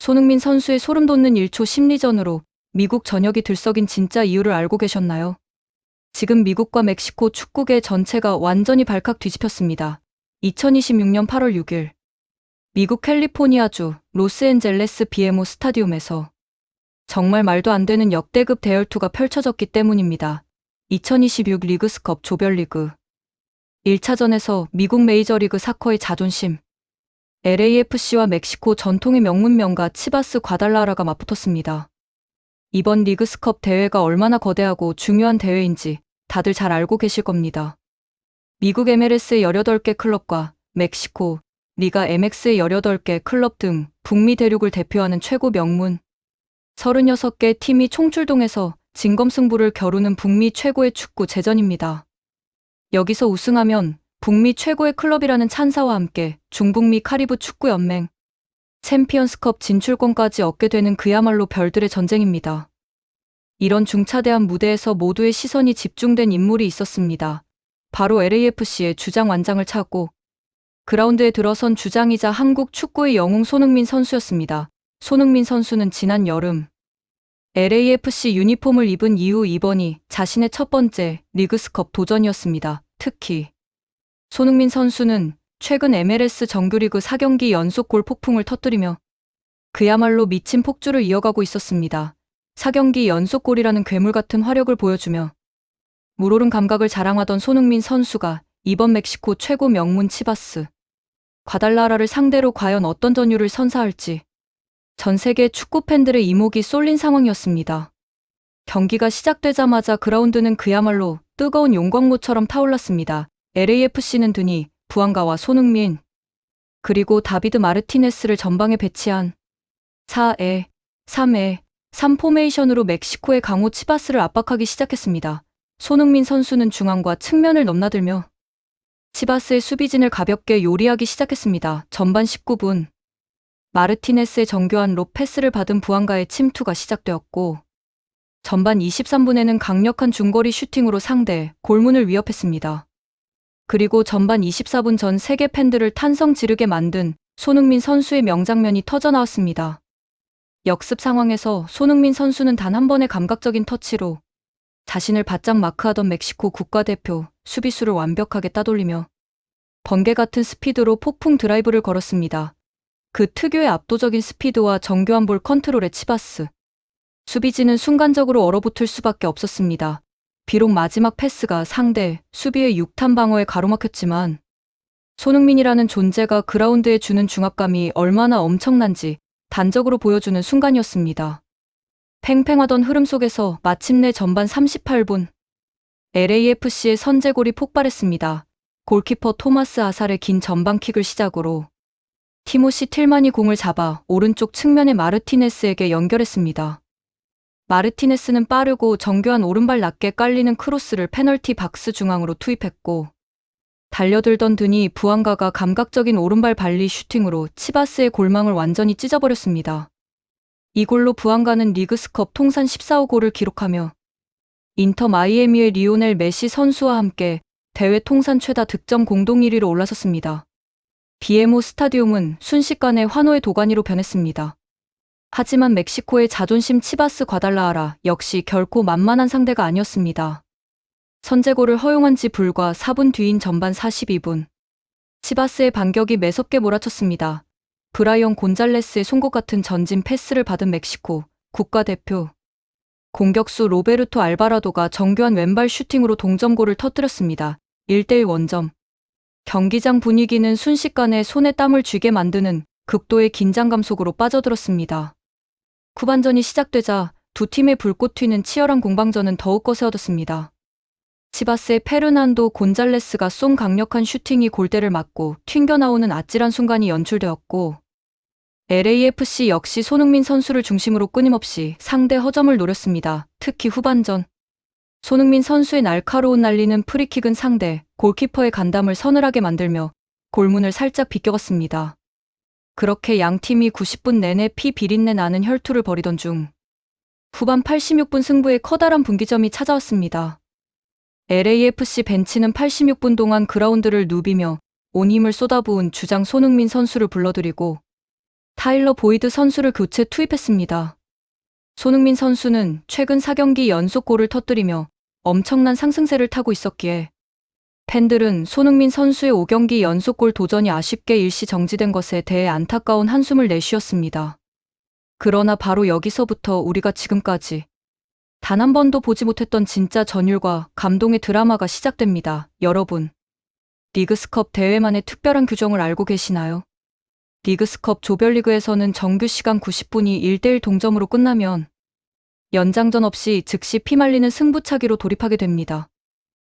손흥민 선수의 소름돋는 1초 심리전으로 미국 전역이 들썩인 진짜 이유를 알고 계셨나요? 지금 미국과 멕시코 축구계 전체가 완전히 발칵 뒤집혔습니다. 2026년 8월 6일 미국 캘리포니아주 로스앤젤레스 BMO 스타디움에서 정말 말도 안 되는 역대급 대열투가 펼쳐졌기 때문입니다. 2026 리그스컵 조별리그 1차전에서 미국 메이저리그 사커의 자존심 LAFC와 멕시코 전통의 명문명가 치바스 과달라하라가 맞붙었습니다. 이번 리그스컵 대회가 얼마나 거대하고 중요한 대회인지 다들 잘 알고 계실 겁니다. 미국 MLS의 18개 클럽과 멕시코 리가 MX의 18개 클럽 등 북미 대륙을 대표하는 최고 명문 36개 팀이 총출동해서 진검승부를 겨루는 북미 최고의 축구 제전입니다. 여기서 우승하면 북미 최고의 클럽이라는 찬사와 함께 중북미 카리브 축구연맹 챔피언스컵 진출권까지 얻게 되는 그야말로 별들의 전쟁입니다. 이런 중차대한 무대에서 모두의 시선이 집중된 인물이 있었습니다. 바로 LAFC의 주장 완장을 차고 그라운드에 들어선 주장이자 한국 축구의 영웅 손흥민 선수였습니다. 손흥민 선수는 지난 여름 LAFC 유니폼을 입은 이후 이번이 자신의 첫 번째 리그스컵 도전이었습니다. 특히 손흥민 선수는 최근 MLS 정규리그 4경기 연속 골 폭풍을 터뜨리며 그야말로 미친 폭주를 이어가고 있었습니다. 4경기 연속 골이라는 괴물 같은 화력을 보여주며 물오른 감각을 자랑하던 손흥민 선수가 이번 멕시코 최고 명문 치바스 과달라하라를 상대로 과연 어떤 전율을 선사할지 전 세계 축구 팬들의 이목이 쏠린 상황이었습니다. 경기가 시작되자마자 그라운드는 그야말로 뜨거운 용광로처럼 타올랐습니다. LAFC는 드니 부안가와 손흥민 그리고 다비드 마르티네스를 전방에 배치한 4에 3에 3 포메이션으로 멕시코의 강호 치바스를 압박하기 시작했습니다. 손흥민 선수는 중앙과 측면을 넘나들며 치바스의 수비진을 가볍게 요리하기 시작했습니다. 전반 19분 마르티네스의 정교한 롭 패스를 받은 부안가의 침투가 시작되었고 전반 23분에는 강력한 중거리 슈팅으로 상대 골문을 위협했습니다. 그리고 전반 24분 전 세계 팬들을 탄성 지르게 만든 손흥민 선수의 명장면이 터져나왔습니다. 역습 상황에서 손흥민 선수는 단 한 번의 감각적인 터치로 자신을 바짝 마크하던 멕시코 국가대표 수비수를 완벽하게 따돌리며 번개 같은 스피드로 폭풍 드라이브를 걸었습니다. 그 특유의 압도적인 스피드와 정교한 볼 컨트롤의 치바스 수비진은 순간적으로 얼어붙을 수밖에 없었습니다. 비록 마지막 패스가 상대 수비의 6탄 방어에 가로막혔지만 손흥민이라는 존재가 그라운드에 주는 중압감이 얼마나 엄청난지 단적으로 보여주는 순간이었습니다. 팽팽하던 흐름 속에서 마침내 전반 38분 LAFC의 선제골이 폭발했습니다. 골키퍼 토마스 아살의 긴 전방킥을 시작으로 티모시 틸만이 공을 잡아 오른쪽 측면의 마르티네스에게 연결했습니다. 마르티네스는 빠르고 정교한 오른발 낮게 깔리는 크로스를 페널티 박스 중앙으로 투입했고 달려들던 드니 부안가가 감각적인 오른발 발리 슈팅으로 치바스의 골망을 완전히 찢어버렸습니다. 이 골로 부안가는 리그스컵 통산 14호 골을 기록하며 인터 마이애미의 리오넬 메시 선수와 함께 대회 통산 최다 득점 공동 1위로 올라섰습니다. BMO 스타디움은 순식간에 환호의 도가니로 변했습니다. 하지만 멕시코의 자존심 치바스 과달라하라 역시 결코 만만한 상대가 아니었습니다. 선제골을 허용한 지 불과 4분 뒤인 전반 42분. 치바스의 반격이 매섭게 몰아쳤습니다. 브라이언 곤잘레스의 송곳 같은 전진 패스를 받은 멕시코 국가대표. 공격수 로베르토 알바라도가 정교한 왼발 슈팅으로 동점골을 터뜨렸습니다. 1대1 원점. 경기장 분위기는 순식간에 손에 땀을 쥐게 만드는 극도의 긴장감 속으로 빠져들었습니다. 후반전이 시작되자 두 팀의 불꽃 튀는 치열한 공방전은 더욱 거세어졌습니다. 치바스의 페르난도 곤잘레스가 쏜 강력한 슈팅이 골대를 맞고 튕겨나오는 아찔한 순간이 연출되었고 LAFC 역시 손흥민 선수를 중심으로 끊임없이 상대 허점을 노렸습니다. 특히 후반전 손흥민 선수의 날카로운 날리는 프리킥은 상대 골키퍼의 간담을 서늘하게 만들며 골문을 살짝 비껴갔습니다. 그렇게 양팀이 90분 내내 피 비린내 나는 혈투를 벌이던 중 후반 86분 승부에 커다란 분기점이 찾아왔습니다. LAFC 벤치는 86분 동안 그라운드를 누비며 온 힘을 쏟아부은 주장 손흥민 선수를 불러들이고 타일러 보이드 선수를 교체 투입했습니다. 손흥민 선수는 최근 4경기 연속 골을 터뜨리며 엄청난 상승세를 타고 있었기에 팬들은 손흥민 선수의 5경기 연속골 도전이 아쉽게 일시 정지된 것에 대해 안타까운 한숨을 내쉬었습니다. 그러나 바로 여기서부터 우리가 지금까지 단 한 번도 보지 못했던 진짜 전율과 감동의 드라마가 시작됩니다. 여러분, 리그스컵 대회만의 특별한 규정을 알고 계시나요? 리그스컵 조별리그에서는 정규 시간 90분이 1대1 동점으로 끝나면 연장전 없이 즉시 피말리는 승부차기로 돌입하게 됩니다.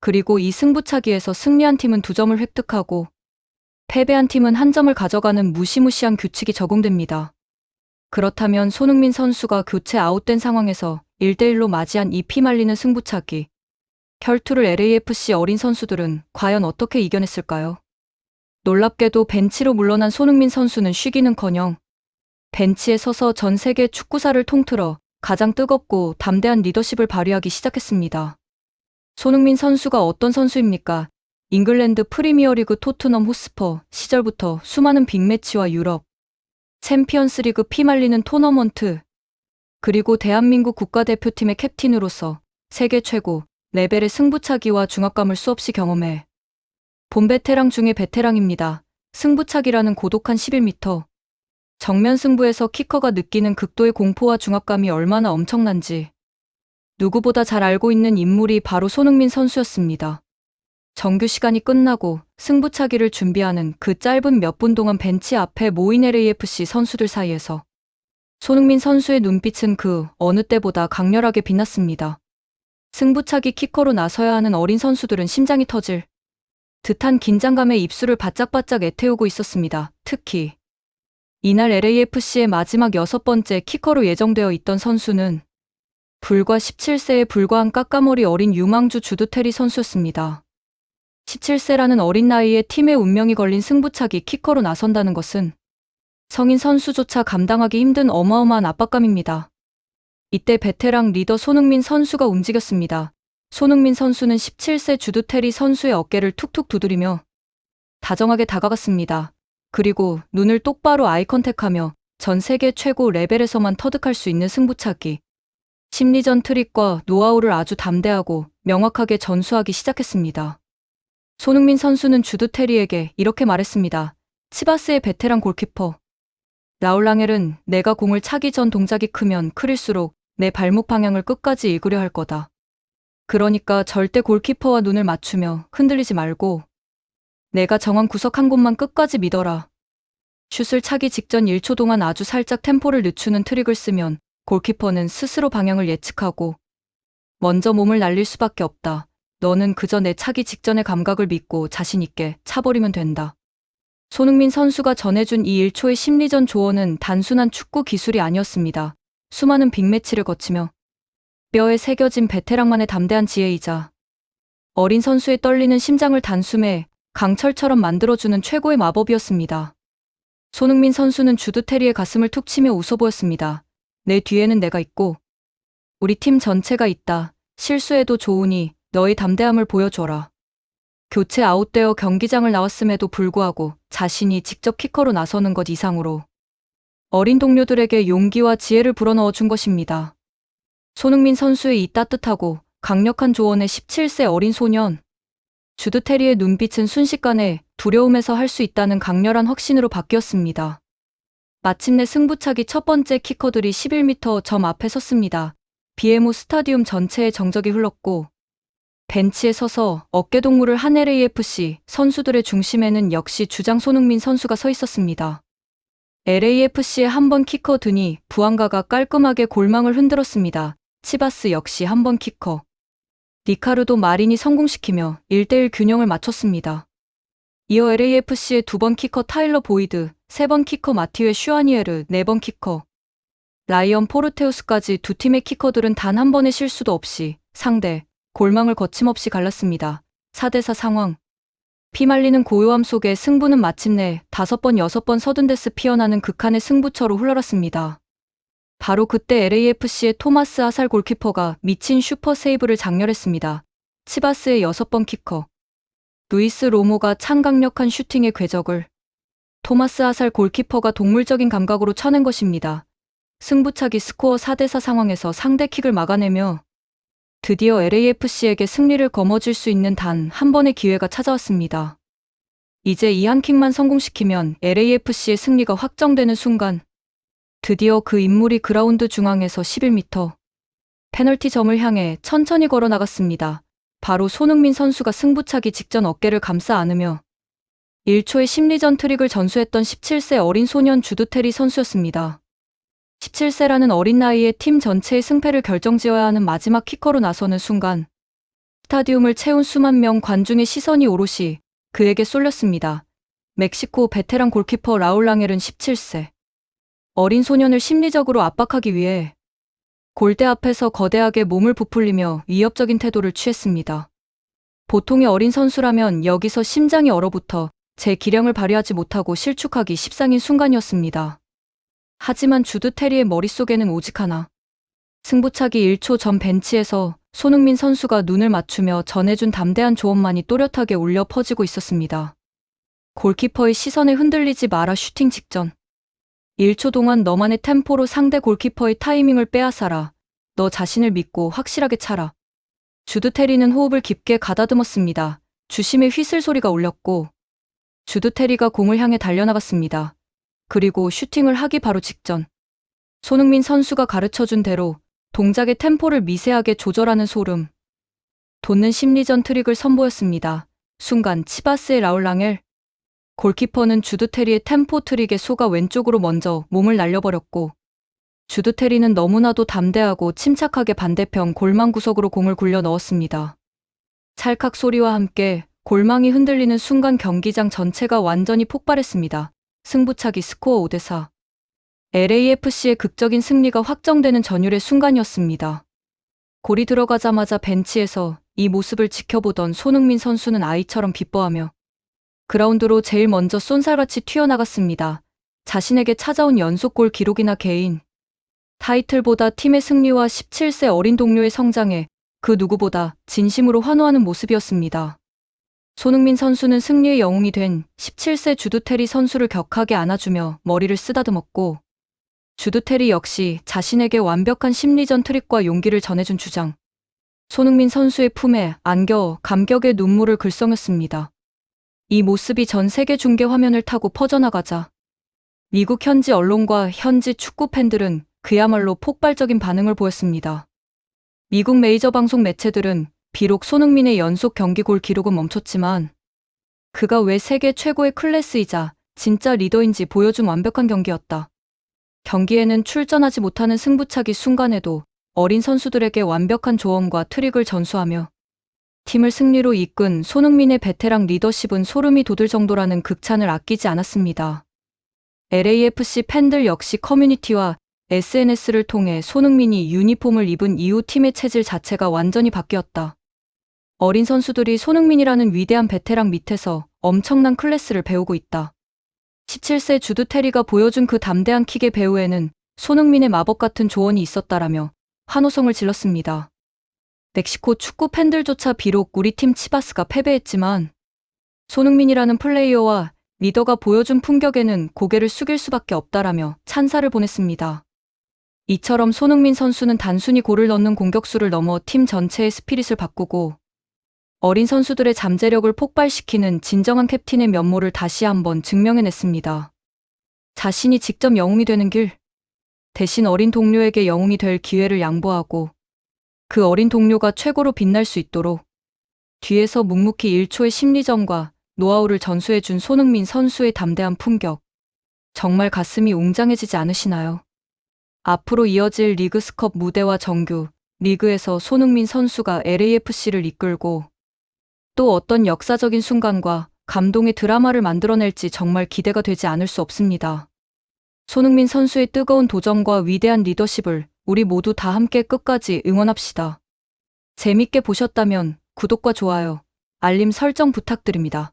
그리고 이 승부차기에서 승리한 팀은 2점을 획득하고 패배한 팀은 1점을 가져가는 무시무시한 규칙이 적용됩니다. 그렇다면 손흥민 선수가 교체 아웃된 상황에서 1대1로 맞이한 이 피말리는 승부차기. 혈투를 LAFC 어린 선수들은 과연 어떻게 이겨냈을까요? 놀랍게도 벤치로 물러난 손흥민 선수는 쉬기는커녕 벤치에 서서 전 세계 축구사를 통틀어 가장 뜨겁고 담대한 리더십을 발휘하기 시작했습니다. 손흥민 선수가 어떤 선수입니까? 잉글랜드 프리미어리그 토트넘 호스퍼 시절부터 수많은 빅매치와 유럽 챔피언스리그 피말리는 토너먼트, 그리고 대한민국 국가대표팀의 캡틴으로서 세계 최고 레벨의 승부차기와 중압감을 수없이 경험해 본 베테랑 중의 베테랑입니다. 승부차기라는 고독한 11m 정면 승부에서 키커가 느끼는 극도의 공포와 중압감이 얼마나 엄청난지 누구보다 잘 알고 있는 인물이 바로 손흥민 선수였습니다. 정규 시간이 끝나고 승부차기를 준비하는 그 짧은 몇 분 동안 벤치 앞에 모인 LAFC 선수들 사이에서 손흥민 선수의 눈빛은 그 어느 때보다 강렬하게 빛났습니다. 승부차기 키커로 나서야 하는 어린 선수들은 심장이 터질 듯한 긴장감에 입술을 바짝바짝 애태우고 있었습니다. 특히 이날 LAFC의 마지막 6번째 키커로 예정되어 있던 선수는 불과 17세에 불과한 까까머리 어린 유망주 주드 테리 선수였습니다. 17세라는 어린 나이에 팀의 운명이 걸린 승부차기 키커로 나선다는 것은 성인 선수조차 감당하기 힘든 어마어마한 압박감입니다. 이때 베테랑 리더 손흥민 선수가 움직였습니다. 손흥민 선수는 17세 주드 테리 선수의 어깨를 툭툭 두드리며 다정하게 다가갔습니다. 그리고 눈을 똑바로 아이컨택하며 전 세계 최고 레벨에서만 터득할 수 있는 승부차기 심리전 트릭과 노하우를 아주 담대하고 명확하게 전수하기 시작했습니다. 손흥민 선수는 주드 테리에게 이렇게 말했습니다. 치바스의 베테랑 골키퍼 라울 랑헬은 내가 공을 차기 전 동작이 크면 클일수록 내 발목 방향을 끝까지 읽으려 할 거다. 그러니까 절대 골키퍼와 눈을 맞추며 흔들리지 말고 내가 정한 구석 한 곳만 끝까지 믿어라. 슛을 차기 직전 1초 동안 아주 살짝 템포를 늦추는 트릭을 쓰면 골키퍼는 스스로 방향을 예측하고 먼저 몸을 날릴 수밖에 없다. 너는 그저 내 차기 직전의 감각을 믿고 자신 있게 차버리면 된다. 손흥민 선수가 전해준 이 1초의 심리전 조언은 단순한 축구 기술이 아니었습니다. 수많은 빅매치를 거치며 뼈에 새겨진 베테랑만의 담대한 지혜이자 어린 선수의 떨리는 심장을 단숨에 강철처럼 만들어주는 최고의 마법이었습니다. 손흥민 선수는 주드 테리의 가슴을 툭 치며 웃어 보였습니다. 내 뒤에는 내가 있고 우리 팀 전체가 있다. 실수해도 좋으니 너의 담대함을 보여줘라. 교체 아웃되어 경기장을 나왔음에도 불구하고 자신이 직접 키커로 나서는 것 이상으로 어린 동료들에게 용기와 지혜를 불어넣어 준 것입니다. 손흥민 선수의 이 따뜻하고 강력한 조언에 17세 어린 소년 주드 테리의 눈빛은 순식간에 두려움에서 할 수 있다는 강렬한 확신으로 바뀌었습니다. 마침내 승부차기 첫 번째 키커들이 11m 점 앞에 섰습니다. BMO 스타디움 전체에 정적이 흘렀고 벤치에 서서 어깨동무를 한 LAFC 선수들의 중심에는 역시 주장 손흥민 선수가 서 있었습니다. LAFC의 한 번 키커 드니 부안가가 깔끔하게 골망을 흔들었습니다. 치바스 역시 한 번 키커. 리카르도 마린이 성공시키며 1대1 균형을 맞췄습니다. 이어 LAFC의 두 번 키커 타일러 보이드, 세 번 키커 마티웨 슈아니에르, 네 번 키커 라이언 포르테우스까지 두 팀의 키커들은 단 한 번의 실수도 없이 상대 골망을 거침없이 갈랐습니다. 4대4 상황. 피말리는 고요함 속에 승부는 마침내 5번 6번 서든데스 피어나는 극한의 승부처로 흘러갔습니다. 바로 그때 LAFC의 토마스 하살 골키퍼가 미친 슈퍼 세이브를 장렬했습니다. 치바스의 6번 키커. 루이스 로모가 창 강력한 슈팅의 궤적을 토마스 하살 골키퍼가 동물적인 감각으로 쳐낸 것입니다. 승부차기 스코어 4대4 상황에서 상대 킥을 막아내며 드디어 LAFC에게 승리를 거머쥘 수 있는 단 한 번의 기회가 찾아왔습니다. 이제 이 한 킥만 성공시키면 LAFC의 승리가 확정되는 순간 드디어 그 인물이 그라운드 중앙에서 11m 페널티점을 향해 천천히 걸어 나갔습니다. 바로 손흥민 선수가 승부차기 직전 어깨를 감싸 안으며 1초의 심리전 트릭을 전수했던 17세 어린 소년 주드 테리 선수였습니다. 17세라는 어린 나이에 팀 전체의 승패를 결정지어야 하는 마지막 키커로 나서는 순간 스타디움을 채운 수만 명 관중의 시선이 오롯이 그에게 쏠렸습니다. 멕시코 베테랑 골키퍼 라울 랑헬은 17세 어린 소년을 심리적으로 압박하기 위해 골대 앞에서 거대하게 몸을 부풀리며 위협적인 태도를 취했습니다. 보통의 어린 선수라면 여기서 심장이 얼어붙어 제 기량을 발휘하지 못하고 실축하기 십상인 순간이었습니다. 하지만 주드 테리의 머릿속에는 오직 하나. 승부차기 1초 전 벤치에서 손흥민 선수가 눈을 맞추며 전해준 담대한 조언만이 또렷하게 울려 퍼지고 있었습니다. 골키퍼의 시선에 흔들리지 마라. 슈팅 직전 1초 동안 너만의 템포로 상대 골키퍼의 타이밍을 빼앗아라. 너 자신을 믿고 확실하게 차라. 주드 테리는 호흡을 깊게 가다듬었습니다. 주심의 휘슬 소리가 울렸고 주드 테리가 공을 향해 달려나갔습니다. 그리고 슈팅을 하기 바로 직전 손흥민 선수가 가르쳐준 대로 동작의 템포를 미세하게 조절하는 소름 돋는 심리전 트릭을 선보였습니다. 순간 치바스의 라울 랑헬 골키퍼는 주드 테리의 템포 트릭에 속아 왼쪽으로 먼저 몸을 날려버렸고 주드 테리는 너무나도 담대하고 침착하게 반대편 골망 구석으로 공을 굴려 넣었습니다. 찰칵 소리와 함께 골망이 흔들리는 순간 경기장 전체가 완전히 폭발했습니다. 승부차기 스코어 5대4 LAFC의 극적인 승리가 확정되는 전율의 순간이었습니다. 골이 들어가자마자 벤치에서 이 모습을 지켜보던 손흥민 선수는 아이처럼 기뻐하며 그라운드로 제일 먼저 쏜살같이 튀어나갔습니다. 자신에게 찾아온 연속골 기록이나 개인 타이틀보다 팀의 승리와 17세 어린 동료의 성장에 그 누구보다 진심으로 환호하는 모습이었습니다. 손흥민 선수는 승리의 영웅이 된 17세 주드 테리 선수를 격하게 안아주며 머리를 쓰다듬었고 주드 테리 역시 자신에게 완벽한 심리전 트릭과 용기를 전해준 주장 손흥민 선수의 품에 안겨 감격의 눈물을 글썽였습니다. 이 모습이 전 세계 중계 화면을 타고 퍼져나가자 미국 현지 언론과 현지 축구 팬들은 그야말로 폭발적인 반응을 보였습니다. 미국 메이저 방송 매체들은 비록 손흥민의 연속 경기 골 기록은 멈췄지만 그가 왜 세계 최고의 클래스이자 진짜 리더인지 보여준 완벽한 경기였다. 경기에는 출전하지 못하는 승부차기 순간에도 어린 선수들에게 완벽한 조언과 트릭을 전수하며 팀을 승리로 이끈 손흥민의 베테랑 리더십은 소름이 돋을 정도라는 극찬을 아끼지 않았습니다. LAFC 팬들 역시 커뮤니티와 SNS를 통해 손흥민이 유니폼을 입은 이후 팀의 체질 자체가 완전히 바뀌었다. 어린 선수들이 손흥민이라는 위대한 베테랑 밑에서 엄청난 클래스를 배우고 있다. 17세 주드 테리가 보여준 그 담대한 킥의 배후에는 손흥민의 마법 같은 조언이 있었다라며 환호성을 질렀습니다. 멕시코 축구 팬들조차 비록 우리 팀 치바스가 패배했지만 손흥민이라는 플레이어와 리더가 보여준 품격에는 고개를 숙일 수밖에 없다라며 찬사를 보냈습니다. 이처럼 손흥민 선수는 단순히 골을 넣는 공격수를 넘어 팀 전체의 스피릿을 바꾸고 어린 선수들의 잠재력을 폭발시키는 진정한 캡틴의 면모를 다시 한번 증명해냈습니다. 자신이 직접 영웅이 되는 길, 대신 어린 동료에게 영웅이 될 기회를 양보하고 그 어린 동료가 최고로 빛날 수 있도록 뒤에서 묵묵히 1초의 심리전과 노하우를 전수해준 손흥민 선수의 담대한 품격. 정말 가슴이 웅장해지지 않으시나요? 앞으로 이어질 리그스컵 무대와 정규 리그에서 손흥민 선수가 LAFC를 이끌고 또 어떤 역사적인 순간과 감동의 드라마를 만들어낼지 정말 기대가 되지 않을 수 없습니다. 손흥민 선수의 뜨거운 도전과 위대한 리더십을 우리 모두 다 함께 끝까지 응원합시다. 재밌게 보셨다면 구독과 좋아요, 알림 설정 부탁드립니다.